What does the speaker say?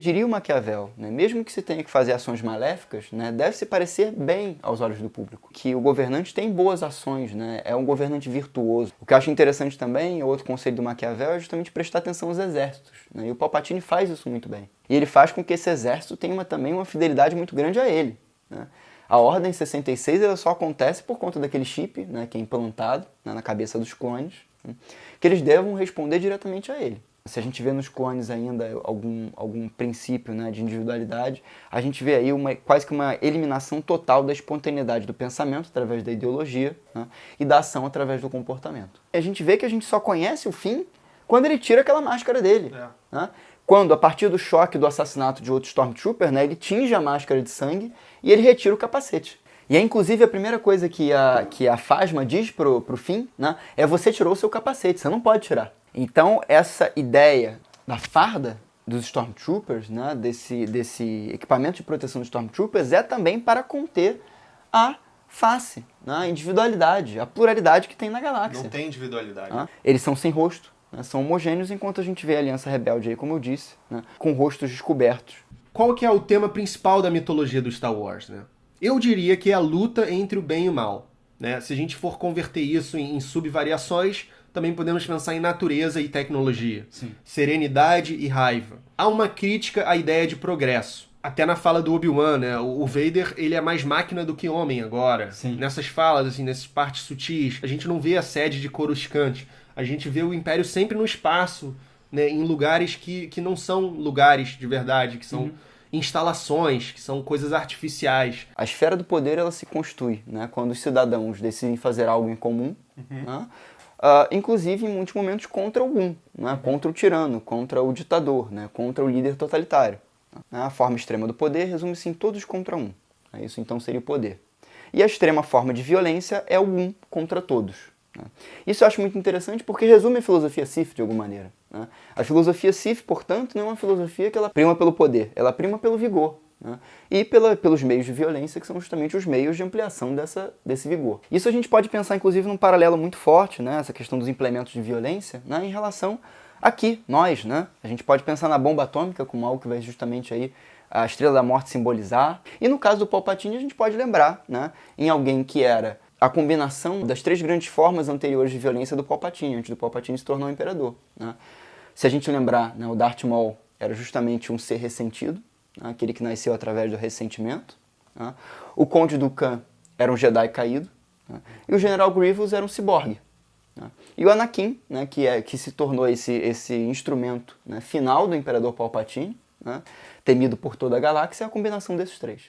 Diria o Maquiavel, né, mesmo que se tenha que fazer ações maléficas, né, deve se parecer bem aos olhos do público, que o governante tem boas ações, né, é um governante virtuoso. O que eu acho interessante também, outro conselho do Maquiavel, é justamente prestar atenção aos exércitos, né, e o Palpatine faz isso muito bem. E ele faz com que esse exército tenha também uma fidelidade muito grande a ele, né. A Ordem 66 ela só acontece por conta daquele chip, né, que é implantado, né, na cabeça dos clones, né, que eles devam responder diretamente a ele. Se a gente vê nos clones ainda algum princípio, né, de individualidade, a gente vê aí quase que uma eliminação total da espontaneidade do pensamento através da ideologia, né, e da ação através do comportamento. A gente vê que a gente só conhece o fim quando ele tira aquela máscara dele. Né? Quando, a partir do choque do assassinato de outro Stormtrooper, né, ele tinge a máscara de sangue e ele retira o capacete. E é inclusive a primeira coisa que a Phasma diz pro Finn, né, é: você tirou o seu capacete, você não pode tirar. Então essa ideia da farda dos Stormtroopers, né, desse equipamento de proteção dos Stormtroopers, é também para conter a face, né, a individualidade, a pluralidade que tem na galáxia. Não tem individualidade. Né? Eles são sem rosto, né, são homogêneos, enquanto a gente vê a Aliança Rebelde, aí, como eu disse, né, com rostos descobertos. Qual que é o tema principal da mitologia do Star Wars, né? Eu diria que é a luta entre o bem e o mal, né? Se a gente for converter isso em subvariações, também podemos pensar em natureza e tecnologia, serenidade e raiva. Há uma crítica à ideia de progresso. Até na fala do Obi-Wan, né? O Vader, ele é mais máquina do que homem agora. Sim. Nessas falas, assim, nessas partes sutis, a gente não vê a sede de Coruscant. A gente vê o Império sempre no espaço, né? Em lugares que não são lugares de verdade, que são instalações, que são coisas artificiais. A esfera do poder ela se constitui, né, quando os cidadãos decidem fazer algo em comum, né, inclusive em muitos momentos contra algum, né, contra o tirano, contra o ditador, né, contra o líder totalitário. Né. A forma extrema do poder resume-se em todos contra um. Isso então seria o poder. E a extrema forma de violência é o um contra todos. Né. Isso eu acho muito interessante porque resume a filosofia Sith de alguma maneira. Né. A filosofia Sith, portanto, não é uma filosofia que ela prima pelo poder, ela prima pelo vigor. Né? E pelos meios de violência, que são justamente os meios de ampliação desse vigor. Isso a gente pode pensar, inclusive, num paralelo muito forte, né? Essa questão dos implementos de violência, né? Em relação aqui, nós. Né? A gente pode pensar na bomba atômica como algo que vai justamente aí a Estrela da Morte simbolizar. E no caso do Palpatine, a gente pode lembrar, né, em alguém que era a combinação das três grandes formas anteriores de violência do Palpatine, antes do Palpatine se tornar um imperador. Né? Se a gente lembrar, né, o Darth Maul era justamente um ser ressentido, né, aquele que nasceu através do ressentimento. Né? O Conde Dooku era um Jedi caído, né? E o General Grievous era um ciborgue. Né? E o Anakin, né, que se tornou esse instrumento, né, final do Imperador Palpatine, né, temido por toda a galáxia, é a combinação desses três.